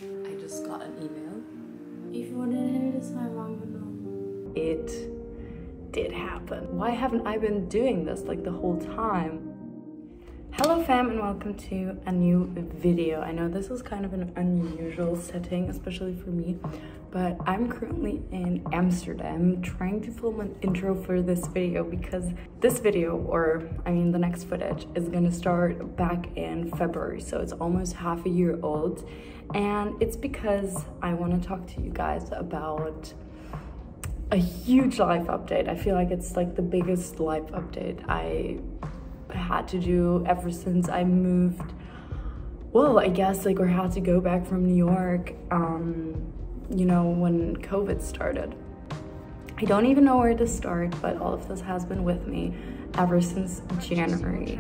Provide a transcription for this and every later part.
I just got an email. If you wouldn't hear this time, I would know. It did happen. Why haven't I been doing this like the whole time? Hello fam, and welcome to a new video. I know this is kind of an unusual setting, especially for me, but I'm currently in Amsterdam trying to film an intro for this video because this video, or I mean the next footage, is gonna start back in February, so it's almost half a year old. And it's because I want to talk to you guys about a huge life update. I feel like it's like the biggest life update I had to do ever since I moved. Well, I guess like, or had to go back from New York, you know, when COVID started. I don't even know where to start, but all of this has been with me ever since January.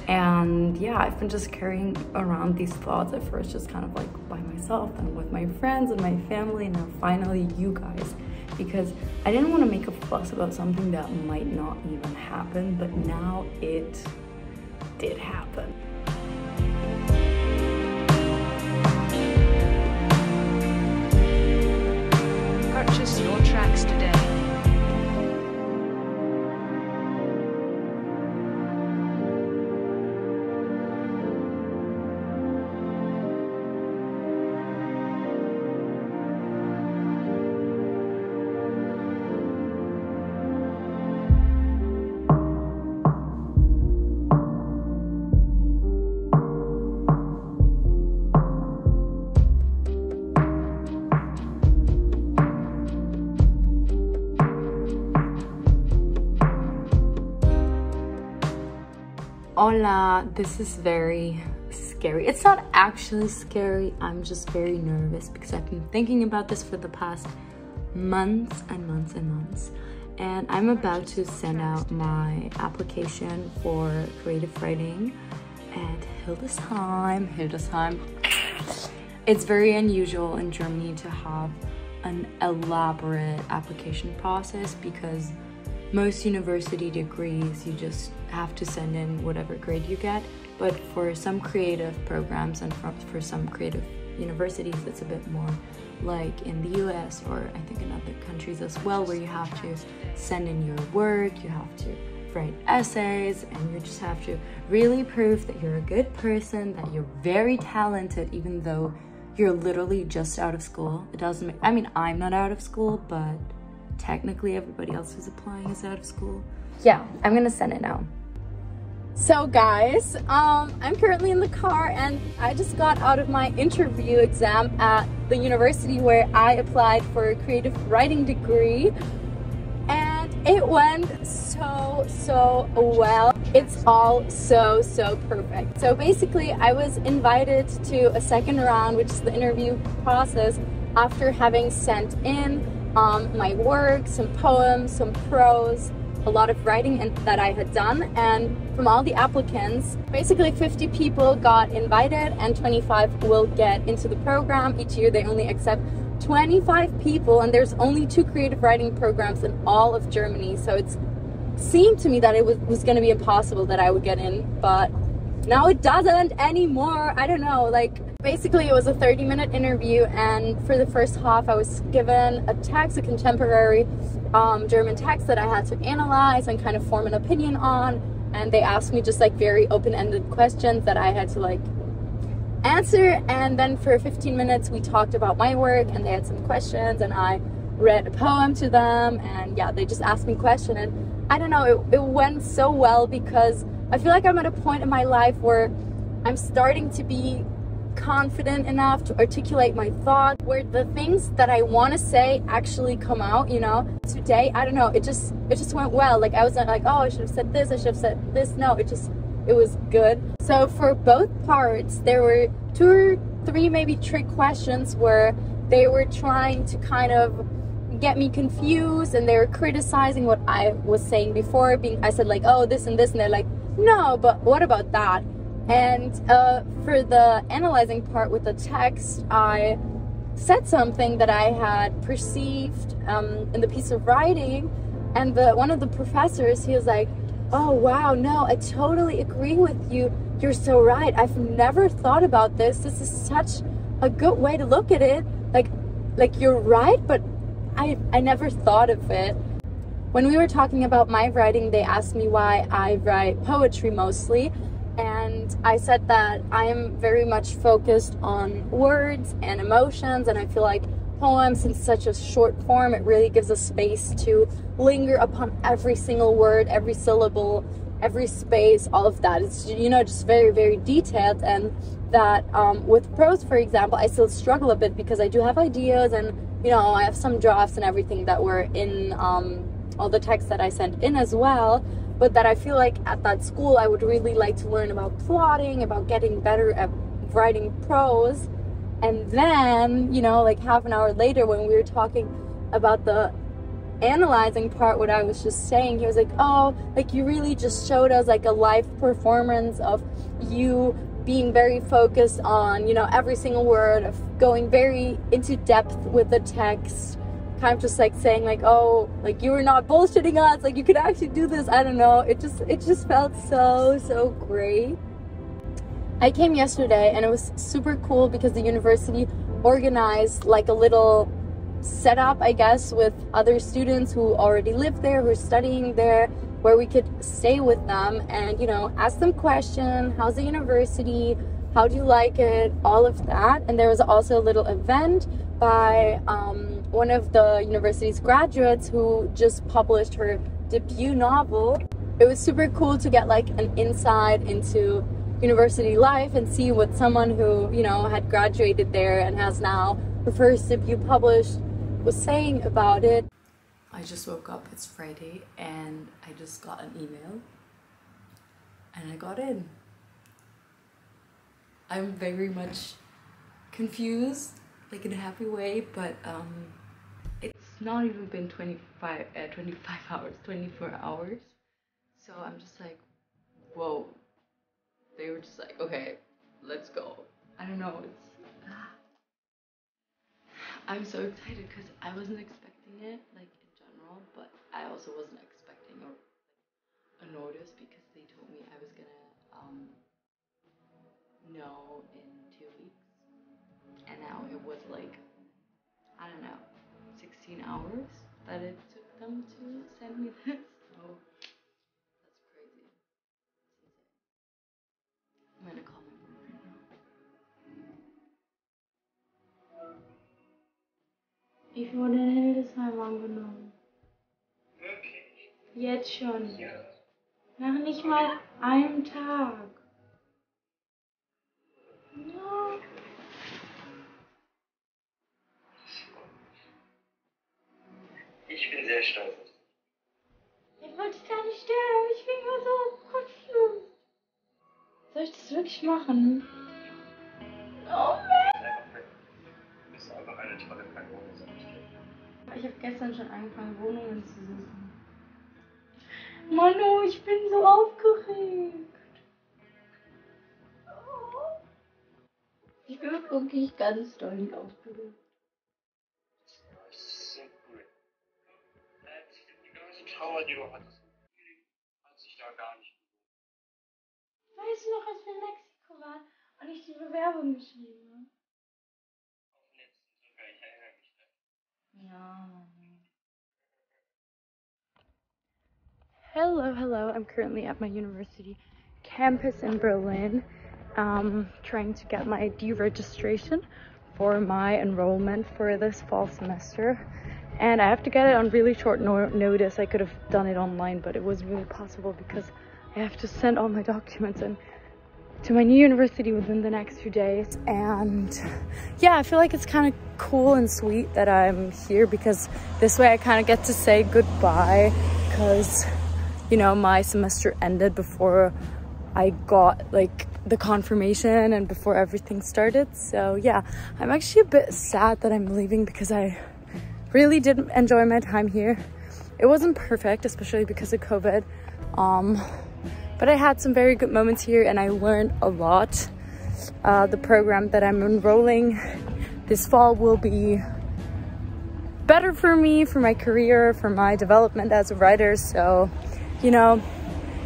And yeah, I've been just carrying around these thoughts at first just kind of like by myself and with my friends and my family, and now finally you guys, because I didn't want to make a fuss about something that might not even happen, but now it did happen. Purchase your tracks today. Hola, this is very scary. It's not actually scary, I'm just very nervous because I've been thinking about this for the past months and months and months. And I'm about to send out my application for creative writing at Hildesheim. It's very unusual in Germany to have an elaborate application process because most university degrees, you just have to send in whatever grade you get. But for some creative programs and for some creative universities, it's a bit more like in the US, or I think in other countries as well, where you have to send in your work, you have to write essays, and you just have to really prove that you're a good person, that you're very talented, even though you're literally just out of school. It doesn't make, I mean, I'm not out of school, but technically everybody else who's applying is out of school. Yeah, I'm gonna send it now. So guys, I'm currently in the car and I just got out of my interview exam at the university where I applied for a creative writing degree, and it went so well. It's all so perfect. So basically I was invited to a second round, which is the interview process, after having sent in my work, some poems, some prose, a lot of writing that I had done. And from all the applicants, basically 50 people got invited and 25 will get into the program. Each year they only accept 25 people, and there's only 2 creative writing programs in all of Germany. So it seemed to me that it was going to be impossible that I would get in, but now it doesn't anymore. I don't know, like, basically it was a 30-minute interview, and for the first half I was given a text, a contemporary German text that I had to analyze and kind of form an opinion on, and they asked me just like very open-ended questions that I had to like answer. And then for 15 minutes we talked about my work, and they had some questions, and I read a poem to them, and yeah, they just asked me questions, and I don't know, it went so well because I feel like I'm at a point in my life where I'm starting to be confident enough to articulate my thoughts, where the things that I want to say actually come out, you know. Today, I don't know, it just went well. Like, I was not like, oh, I should have said this, I should have said this. No, it was good. So for both parts, there were 2 or 3 maybe trick questions where they were trying to kind of get me confused, and they were criticizing what I was saying before. I said like, oh, this and this, and they're like, no, but what about that? And for the analyzing part with the text, I said something that I had perceived in the piece of writing, and one of the professors, he was like, oh wow, no, I totally agree with you, you're so right, I've never thought about this is such a good way to look at it. Like you're right, but I never thought of it. When we were talking about my writing, they asked me why I write poetry mostly. And I said that I am very much focused on words and emotions, and I feel like poems in such a short form, it really gives us space to linger upon every single word, every syllable, every space, all of that. It's, you know, just very, very detailed. And that with prose, for example, I still struggle a bit because I do have ideas, and you know, I have some drafts and everything that were in all the texts that I sent in as well. But that I feel like at that school I would really like to learn about plotting, about getting better at writing prose. And then, you know, like half an hour later when we were talking about the analyzing part, what I was just saying, he was like, oh, like you really just showed us like a live performance of you being very focused on, you know, every single word, of going very into depth with the text. Kind of just like saying like, oh, like you were not bullshitting us, like you could actually do this. I don't know, it just felt so great. I came yesterday and it was super cool because the university organized like a little setup, I guess, with other students who already live there, who are studying there, where we could stay with them and, you know, ask them questions. How's the university? How do you like it? All of that. And there was also a little event by one of the university's graduates who just published her debut novel. It was super cool to get like an insight into university life and see what someone who, you know, had graduated there and has now her first debut published was saying about it. I just woke up, it's Friday, and I just got an email and I got in. I'm very much confused, like in a happy way, but it's not even been 24 hours, so I'm just like, whoa. They were just like, okay, let's go. I don't know, I'm so excited because I wasn't expecting it, like in general, but I also wasn't expecting a notice because they told me I was gonna know in 2 weeks, and now it was like, I don't know, 16 hours that it took them to send me this. So that's crazy. I'm gonna call my mom right now. Ich wurde Hildesheim angenommen. Wirklich? Jetzt schon. Ja. Nach nicht mal einem Tag. Ja. Ich bin sehr stolz auf dich. Ich wollte dich gar nicht stören, aber ich bin immer so confused. Soll ich das wirklich machen? Oh man! Einfach weg. Du bist einfach eine tolle Person. Ich habe gestern schon angefangen, Wohnungen zu suchen. Manu, ich bin so aufgeregt. Oh. Ich bin wirklich ganz doll aufgeregt. Das ist so cool. Die ganze Trauer, die du hattest, hat sich da gar nicht gewohnt. Weißt du noch, als wir in Mexiko waren und ich die Bewerbung geschrieben habe? Auf dem letzten sogar, ich erinnere mich. Ja. Hello, I'm currently at my university campus in Berlin, trying to get my deregistration for my enrollment for this fall semester. And I have to get it on really short notice. I could have done it online, but it wasn't really possible because I have to send all my documents in to my new university within the next few days. And yeah, I feel like it's kind of cool and sweet that I'm here because this way I kind of get to say goodbye, because, you know, my semester ended before I got like the confirmation and before everything started. So yeah, I'm actually a bit sad that I'm leaving because I really did enjoy my time here. It wasn't perfect, especially because of COVID, but I had some very good moments here and I learned a lot. The program that I'm enrolling this fall will be better for me, for my career, for my development as a writer. So, you know,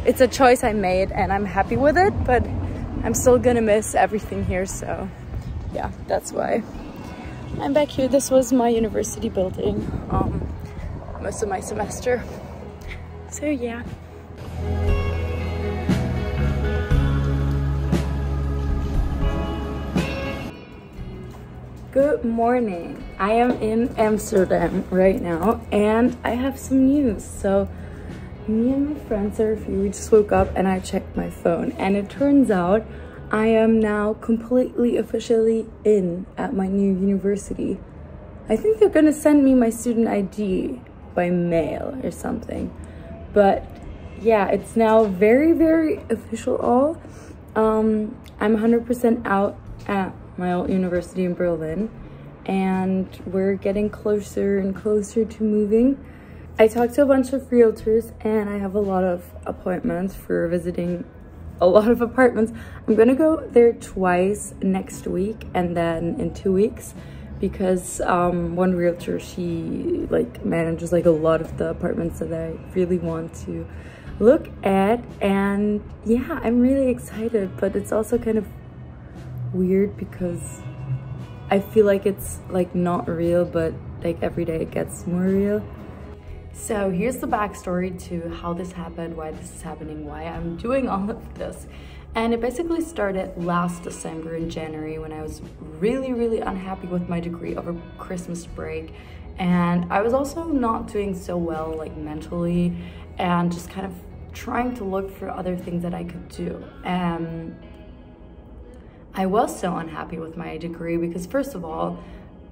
it's a choice I made and I'm happy with it, but I'm still gonna miss everything here. So yeah, that's why I'm back here. This was my university building most of my semester. So yeah. Good morning. I am in Amsterdam right now and I have some news. So me and my friends are here. We just woke up and I checked my phone and it turns out I am now completely officially in at my new university. I think they're gonna send me my student ID by mail or something. But yeah, it's now very, very official all. I'm 100% out at my old university in Berlin and we're getting closer and closer to moving. I talked to a bunch of realtors and I have a lot of appointments for visiting a lot of apartments. I'm gonna go there twice next week and then in 2 weeks because one realtor, she like manages like a lot of the apartments that I really want to look at. And yeah, I'm really excited, but it's also kind of weird because I feel like it's like not real, but like every day it gets more real. So here's the backstory to how this happened, why this is happening, why I'm doing all of this. And it basically started last December in January when I was really, really unhappy with my degree over Christmas break. And I was also not doing so well like mentally and just kind of trying to look for other things that I could do. I was so unhappy with my degree because first of all,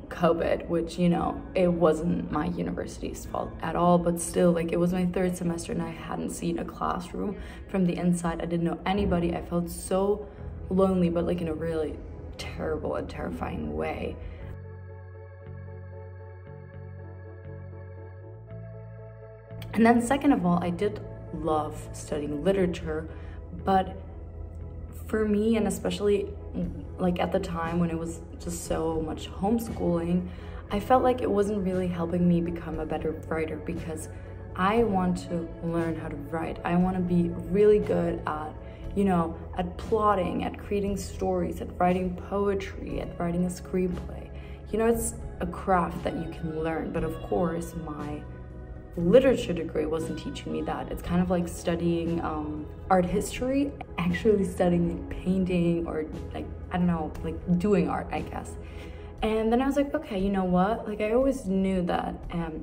COVID, which, you know, it wasn't my university's fault at all, but still, like, it was my 3rd semester and I hadn't seen a classroom from the inside. I didn't know anybody. I felt so lonely, but like in a really terrible and terrifying way. And then second of all, I did love studying literature, but for me, and especially like at the time when it was just so much homeschooling, I felt like it wasn't really helping me become a better writer because I want to learn how to write. I want to be really good at, you know, at plotting, at creating stories, at writing poetry, at writing a screenplay. You know, it's a craft that you can learn, but of course my literature degree wasn't teaching me that. It's kind of like studying art history, actually studying like painting or like, I don't know, like doing art, I guess. And then I was like, okay, you know what? Like I always knew that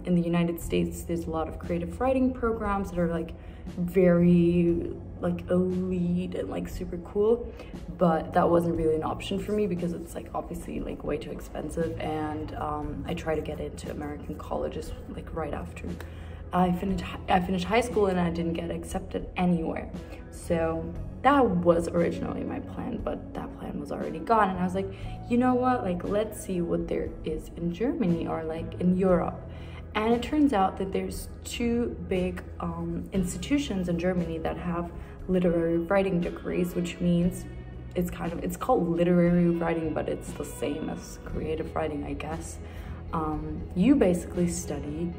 in the United States, there's a lot of creative writing programs that are like very like elite and like super cool, but that wasn't really an option for me because it's like obviously like way too expensive. And I tried to get into American colleges like right after I finished high school and I didn't get accepted anywhere. So that was originally my plan, but that plan was already gone. And I was like, you know what, like let's see what there is in Germany or like in Europe. And it turns out that there's 2 big institutions in Germany that have literary writing degrees, which means it's called literary writing, but it's the same as creative writing, I guess. You basically study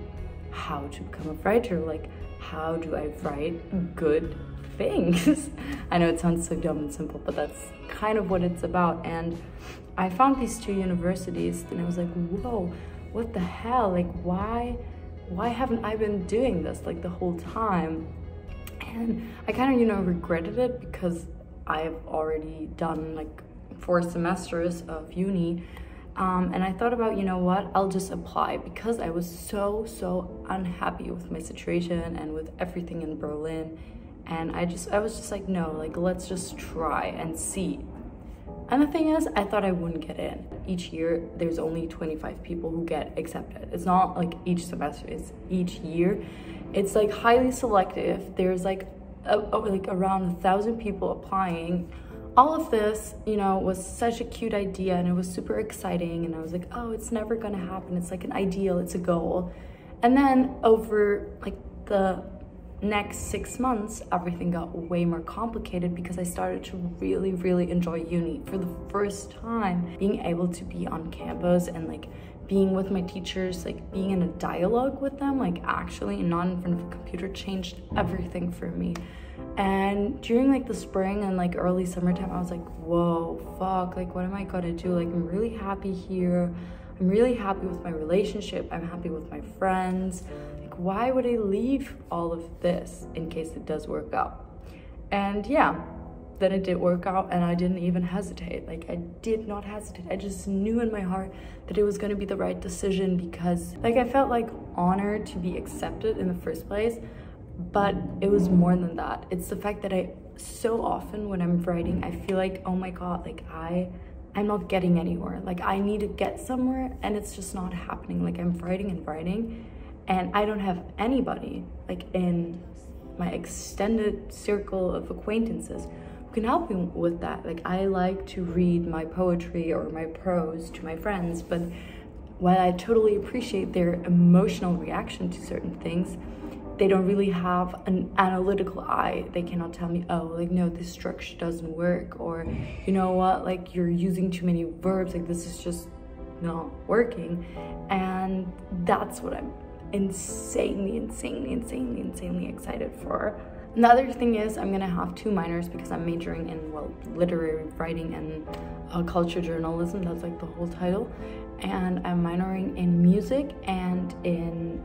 how to become a writer, like how do I write good things? I know it sounds so dumb and simple, but that's kind of what it's about. And I found these 2 universities and I was like, whoa, what the hell? Like why haven't I been doing this like the whole time? And I kind of, you know, regretted it because I've already done like 4 semesters of uni. And I thought about, you know what, I'll just apply because I was so unhappy with my situation and with everything in Berlin. And I was just like, no, like let's just try and see. And the thing is, I thought I wouldn't get in. Each year, there's only 25 people who get accepted. It's not like each semester, it's each year. It's like highly selective. There's like around 1,000 people applying. All of this, you know, was such a cute idea and it was super exciting. And I was like, oh, it's never gonna happen. It's like an ideal, it's a goal. And then over like the next 6 months, everything got way more complicated because I started to really enjoy uni for the first time. Being able to be on campus and like being with my teachers, like being in a dialogue with them, like actually and not in front of a computer, changed everything for me. And during like the spring and like early summertime, I was like, whoa, fuck, like what am I gonna do? Like I'm really happy here. I'm really happy with my relationship. I'm happy with my friends. Like why would I leave all of this in case it does work out? And yeah, then it did work out, and I didn't even hesitate. Like I did not hesitate. I just knew in my heart that it was gonna be the right decision, because like I felt like honored to be accepted in the first place. But it was more than that. It's the fact that I so often when I'm writing, I feel like, oh my God, like I'm not getting anywhere. Like I need to get somewhere and it's just not happening. Like I'm writing and writing and I don't have anybody like in my extended circle of acquaintances who can help me with that. Like I like to read my poetry or my prose to my friends, but while I totally appreciate their emotional reaction to certain things, they don't really have an analytical eye. They cannot tell me, oh, like, no, this structure doesn't work. Or, you know what, like, you're using too many verbs. Like, this is just not working. And that's what I'm insanely excited for. Another thing is I'm gonna have 2 minors because I'm majoring in, well, literary writing and culture journalism. That's like the whole title. And I'm minoring in music and in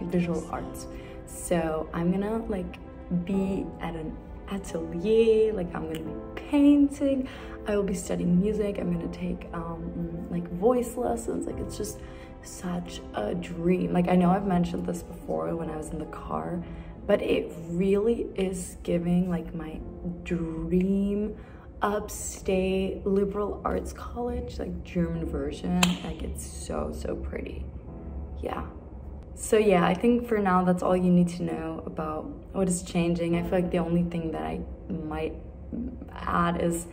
visual arts. So I'm gonna like be at an atelier, like I'm gonna be painting, I will be studying music, I'm gonna take like voice lessons. Like it's just such a dream. Like I know I've mentioned this before when I was in the car, but it really is giving like my dream upstate liberal arts college, like German version. Like it's so pretty. Yeah. So yeah, I think for now that's all you need to know about what is changing. I feel like the only thing that I might add is,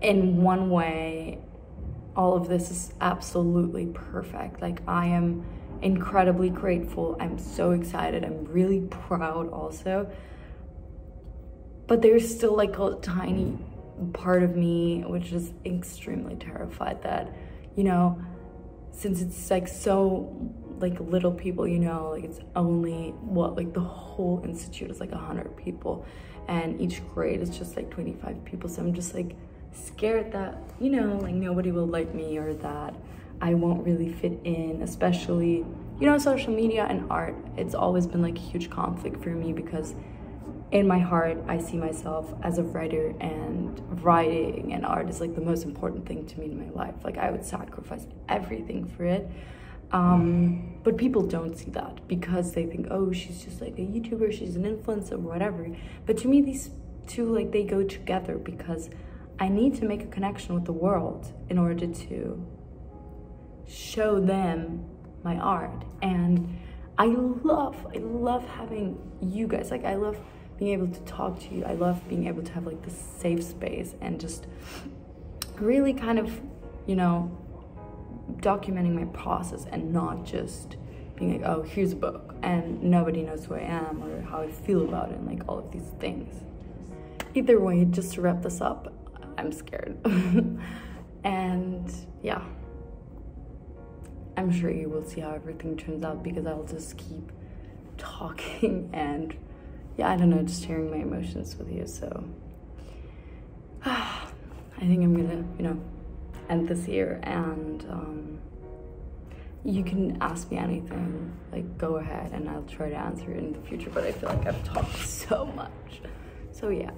in one way, all of this is absolutely perfect. Like I am incredibly grateful. I'm so excited. I'm really proud also. But there's still like a tiny part of me which is extremely terrified that, you know, since it's like so like little people, you know, like it's only what, like the whole institute is like 100 people and each grade is just like 25 people. So I'm just like scared that, you know, like nobody will like me or that I won't really fit in, especially, you know, social media and art. It's always been like a huge conflict for me because in my heart, I see myself as a writer, and writing and art is like the most important thing to me in my life. Like I would sacrifice everything for it. But people don't see that because they think, oh, she's just like a YouTuber, she's an influencer, whatever. But to me, these two, like, they go together because I need to make a connection with the world in order to show them my art. And I love having you guys. Like, I love being able to talk to you. I love being able to have like this safe space and just really kind of, you know, documenting my process and not just being like, oh, here's a book and nobody knows who I am or how I feel about it and like all of these things. Either way, just to wrap this up, I'm scared. And yeah, I'm sure you will see how everything turns out because I'll just keep talking and yeah, I don't know, just sharing my emotions with you. So I think I'm gonna, you know, end this here, and you can ask me anything, like go ahead and I'll try to answer it in the future, but I feel like I've talked so much. So yeah.